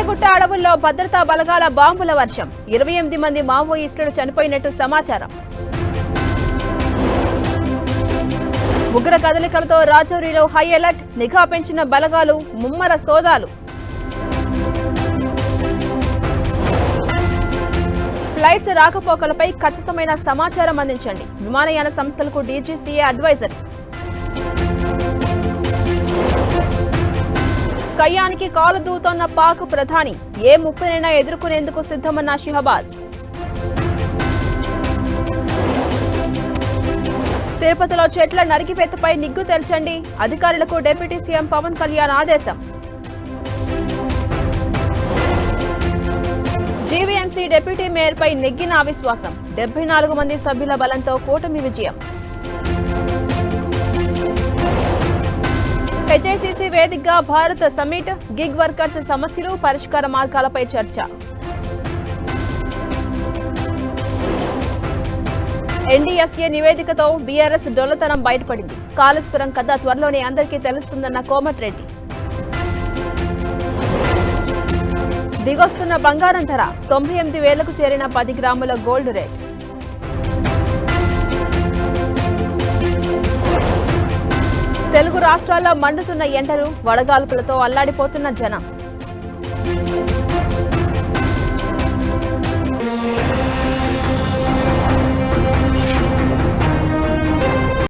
పంజగుట్ట అడవుల్లో భద్రతా బలగాల బాంబుల వర్షం 28 మంది మావోయిస్టులు చనిపోయినట్టు సమాచారం. ఉగ్ర కదలికలతో రాజౌరిలో హై అలర్ట్, నిఘా పెంచిన బలగాలు, ముమ్మర సోదాలు. ఫ్లైట్స్ రాకపోకలపై ఖచ్చితమైన సమాచారం అందించండి, విమానయాన సంస్థలకు డీజీసీఏ అడ్వైజరీ. కయ్యానికి కాలు దూతోన్న పాక్ ప్రధాని, ఏ ముప్పునైనా ఎదుర్కొనేందుకు సిద్ధమన్న షహబాజ్. తిరుపతిలో చెట్ల నరికివేతపై నిగ్గు తేల్చండి, అధికారులకు డిప్యూటీ సీఎం పవన్ కళ్యాణ్ ఆదేశం. జీవీఎంసీ డిప్యూటీ మేయర్పై నెగ్గిన అవిశ్వాసం, 74 మంది సభ్యుల బలంతో కూటమి విజయం. హెచ్ఐసిసి వేదికగా భారత్ సమ్మిట్, గిగ్ వర్కర్స్ సమస్యలు, పరిష్కార మార్గాలపై చర్చ. ఎన్డీఎస్ఏ నివేదికతో బీఆర్ఎస్ డొల్లతనం బయటపడింది. కాళేశ్వరం కథ త్వరలోనే అందరికీ తెలుస్తుందన్న కోమటిరెడ్డి. దిగొస్తున్న బంగారం ధర 98,000కు చేరిన 10 గ్రాముల గోల్డ్ రేట్. తెలుగు రాష్ట్రాల్లో మండుతున్న ఎండలు, వడగాల్పులతో అల్లాడిపోతున్న జనం.